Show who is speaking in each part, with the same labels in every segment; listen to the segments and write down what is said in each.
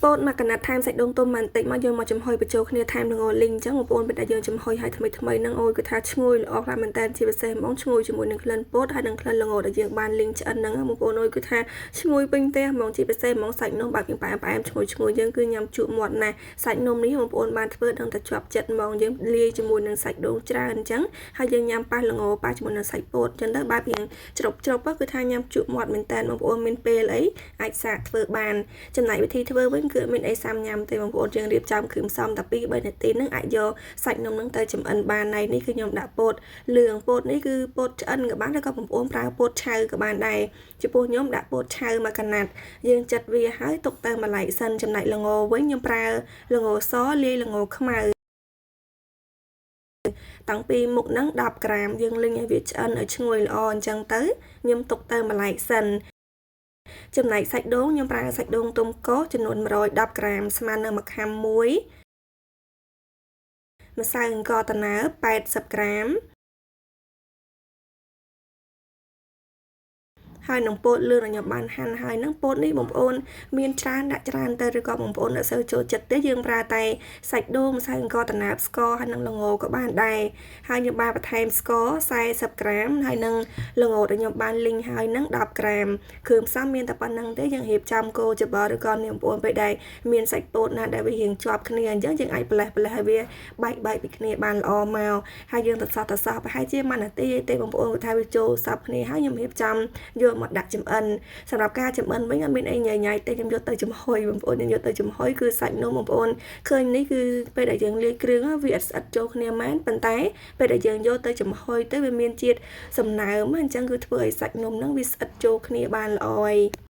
Speaker 1: ពោតមកកណាត់ថែមសាច់ដូងទុំបន្តិចមកយើងមកចំហុយបញ្ចូលគ្នាថែមនឹងអូលីងអញ្ចឹងបងប្អូនពេលដែលយើងចំហុយឲ្យថ្មីហ្នឹងអូយគឺថាឈ្ងុយល្អខ្លាំងមែនតើជាពិសេសហ្មងឈ្ងុយជាមួយនឹងក្លិនពោតហើយនឹងក្លិនល្ងដែលយើងបានលីងឆ្អិនហ្នឹងបងប្អូនអូយគឺថាឈ្ងុយពេញផ្ទះហ្មងជាពិសេសហ្មងសាច់នំបែបផ្អែមឈ្ងុយយើងគឺញ៉ាំជក់មាត់ណាស់សាច់នំនេះបងប្អូនបានធ្វើដឹងតែជាប់ចិត្តហ្មងយើងលាយជាមួយនឹងសាច់ដូងច្រើនអញ្ចឹងហើយយើងញ៉ាំប៉ះល្ងប៉ះជាមួយនឹងសាច់ពោតអញ្ចឹងទៅបែបរៀងច្រប់គឺថាញ៉ាំជក់មាត់មែនតើបងប្អូនមានពេលអីអាចសាកធ្វើបានចំណែកវិធីធ្វើវិញគឺមានអីសាំញ៉ាំទេបងប្អូនយើងរៀបចំគ្រឿងផ្សំតែ2-3នាទីហ្នឹងអាចយកសាច់នំហ្នឹងទៅចម្អិនបានហើយនេះគឺខ្ញុំដាក់ពោតលឿងពោតនេះគឺពោតឆ្អិនក៏បានឬក៏បងប្អូនប្រើពោតឆៅក៏បានដែរចំពោះខ្ញុំដាក់ពោតឆៅមកកណាត់យើងចិតវាហើយទុកទៅម្លែកសិនចំណែកល្ងវិញខ្ញុំប្រើល្ងសលាយល្ងខ្មៅតាំងពីមុខហ្នឹង10ក្រាមយើងលីងឲ្យវាឆ្អិនឲ្យឈ្ងុយល្អអញ្ចឹងទៅខ្ញុំទុកទៅម្លែកសិនចំណែកសាច់ដូងខ្ញុំប្រើសាច់ដូងទុំកោសចំនួន110ក្រាមស្មើនឹងម្ខាំ1ម្សៅអង្ករត្នោត80ក្រាមហើយនឹងពោតលឿងដែលខ្ញុំបានហាន់ហើយនឹងពោតនេះបងប្អូនមានច្រើនដាក់ច្រើនទៅឬក៏បងប្អូនអត់សូវចូលចិត្តទេយើងប្រើតែសាច់ដូងម្សៅអង្ករត្នោតស្ករហើយនឹងល្ងក៏បានដែរហើយខ្ញុំបានបន្ថែមស្ករ40ក្រាមហើយនឹងល្ងដែលខ្ញុំបានលីងហើយនឹង10ក្រាមគ្រឿងផ្សំមានតែប៉ុណ្្នឹងទេយើងរៀបចំកូរច្របល់ឬក៏បងប្អូនពេលដែលមានសាច់ពោតណាដែលវារៀងជាប់គ្នាអញ្ចឹងយើងអាចប្រឡេះឲ្យវាបែកពីគ្នាបានល្អមកហើយយើងទៅសោះប្រហែលជា1នាទីទេបងប្អូនគាត់ថាវាចូលសព្វគ្នាហើយខ្ញុំរៀបចំយកមកដាក់ចម្អិនសម្រាប់ការចម្អិនវិញអត់មានអីញ៉ៃទេខ្ញុំយកទៅចំហុយបងប្អូនខ្ញុំយកទៅចំហុយគឺសាច់នំបងប្អូនឃើញនេះគឺពេលដែលយើងលាយគ្រឿងវាអត់ស្អិតចូលគ្នាមែនប៉ុន្តែពេលដែលយើងយកទៅចំហុយទៅវាមានជាតិសំណើមអញ្ចឹងគឺធ្វើឲ្យសាច់នំហ្នឹងវាស្អិតចូលគ្នាបានល្អហើយ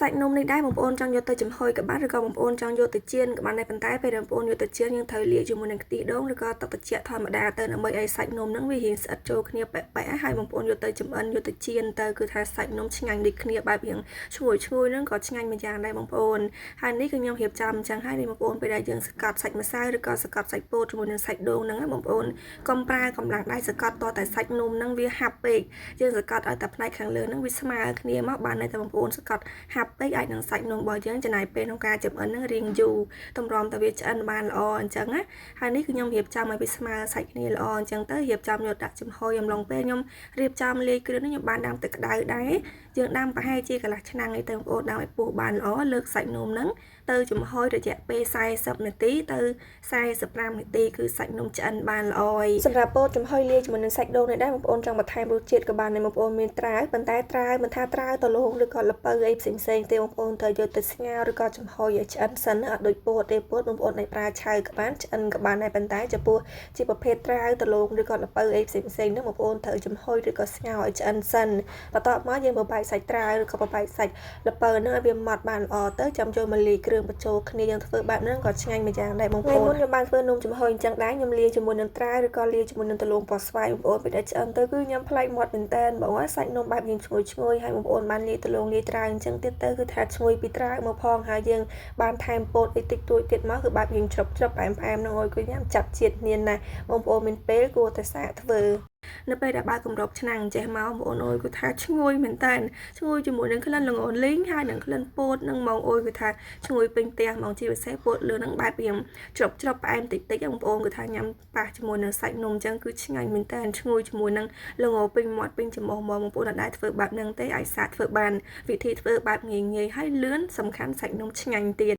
Speaker 1: សាច់នំនេះដែរបងប្អូនចង់យកទៅចំហុយក៏បានឬក៏បងប្អូនចង់យកទៅចៀនក៏បានដែរប៉ុន្តែពេលដែលបងប្អូនយកទៅចៀនយើងត្រូវលាយជាមួយនឹងខ្ទិះដូងឬក៏ទឹកត្រជាក់ធម្មតាទៅដើម្បីឲ្យសាច់នំហ្នឹងវារៀងស្អិតចូលគ្នាប៉ែកហើយបងប្អូនយកទៅចម្អិនយកទៅចៀនទៅគឺថាសាច់នំឆ្ងាញ់ដូចគ្នាបែបរៀងឈ្ងុយហ្នឹងក៏ឆ្ងាញ់មួយយ៉ាងដែរបងប្អូនហើយនេះគឺខ្ញុំរៀបចំអញ្ចឹងហើយនេះបងប្អូនពេលដែលយើងសកាត់សាច់ម្សៅឬក៏សកាត់សាច់ពោតជាមួយនឹងសាច់ដូងហ្នឹងបងប្អូនកុំប្រើកម្លាំងដៃសកាត់តតែសាច់នំហ្នឹងវាហាប់ពេកយើងសកាត់ឲ្យតែផ្នែកខាងលើហ្នឹងវាស្មើគ្នាមកបានតែបងប្អូនសកាត់ហាប់ពេកអាចនឹងសាច់នំរបស់យើងចំណាយពេលក្នុងការចម្អិនហ្នឹងរៀងយូរតម្រាំតែវាឆ្អិនបានល្អអញ្ចឹងណាហើយនេះគឺខ្ញុំរៀបចំឲ្យវាស្មើសាច់គ្នាល្អអញ្ចឹងទៅរៀបចំយកដាក់ចំហុយអំឡុងពេលខ្ញុំរៀបចំលាយគ្រឿងនេះខ្ញុំបានដាំទឹកក្តៅដែរយើងដាំប្រហែលជាកន្លះឆ្នាំងឯទៅបងប្អូនដាំឲ្យពុះបានល្អលើកសាច់នំហ្នឹងទៅចំហុយរយៈពេល40នាទីទៅ45នាទីគឺសាច់នំឆ្អិនបានល្អហើយសម្រាប់ពោតចំហុយលាយជាមួយនឹងសាច់ដូងនេះដែរបងប្អូនចង់បន្ថែមរសជាតិក៏បានដែរបងប្អូនមានត្រាវប៉ុន្តែត្រាវមិនថាត្រាវតលងឬក៏ល្ពៅអីផ្សេងទេបងប្អូនត្រូវយកទៅស្ងោរឬក៏ចំហុយឲ្យឆ្អិនសិនអត់ដូចពោតទេពោតបងប្អូនអាចប្រើឆៅក៏បានឆ្អិនក៏បានដែរប៉ុន្តែចំពោះជាប្រភេទត្រាវតលងឬក៏ល្ពៅអីផ្សេងហ្នឹងបងប្អូនត្រូវចំហុយឬក៏ស្ងោរឲ្យឆ្អិនសិនបន្ទាប់មកយើងបបែកសាច់ត្រាវឬក៏បបែកសាច់ល្ពៅហ្នឹងឲ្យវាម៉ត់បានល្អទៅចាំចូលមកលាយគ្រឿងបញ្ចូលគ្នាយើងធ្វើបែបហ្នឹងក៏ឆ្ងាញ់មួយយ៉ាងដែរបងប្អូនខ្ញុំបានធ្វើនំចំហុយអញ្ចឹងដែរខ្ញុំលាយជាមួយនឹងត្រាវឬក៏លាយជាមួយនឹងតលងពណ៌ស្វាយបងប្អូនពេលដែលឆ្អិនទៅគឺញ៉ាំប្លែកមាត់មែនតើបងសាច់នំបែបយើងឈ្ងុយហើយបងប្អូនបានលាយតលងលាយត្រាវអញ្ចឹងទៀតទៅគឺថាឈ្ងុយពីត្រាវមកផងហើយយើងបានថែមពោតអីតិចតួចទៀតមកគឺបែបយើងច្រប់ផ្អែមហ្នឹងអើយគឺញ៉ាំចាប់ជាតិញៀនណាស់បងប្អូនមានពេលគួរតែសាកធ្វើនៅពេលដែលបើកគម្របឆ្នាំងចេះមកបងប្អូនអើយគឺថាឈ្ងុយមែនតើឈ្ងុយជាមួយនឹងក្លិនល្ងលីងហើយនឹងក្លិនពោតនឹងមកអើយគឺថាឈ្ងុយពេញផ្ទះហ្មងជាពិសេសពោតលឿងនឹងបែបរៀងច្រប់ផ្អែមតិចបងប្អូនគឺថាញ៉ាំប៉ះជាមួយនឹងសាច់នំអញ្ចឹងគឺឆ្ងាញ់មែនតើឈ្ងុយជាមួយនឹងល្ងពេញមាត់ពេញច្រមុះមកបងប្អូនអាចធ្វើបែបហ្នឹងទេអាចសាកធ្វើបានវិធីធ្វើបែបងាយហើយលឿនសំខាន់សាច់នំឆ្ងាញ់ទៀត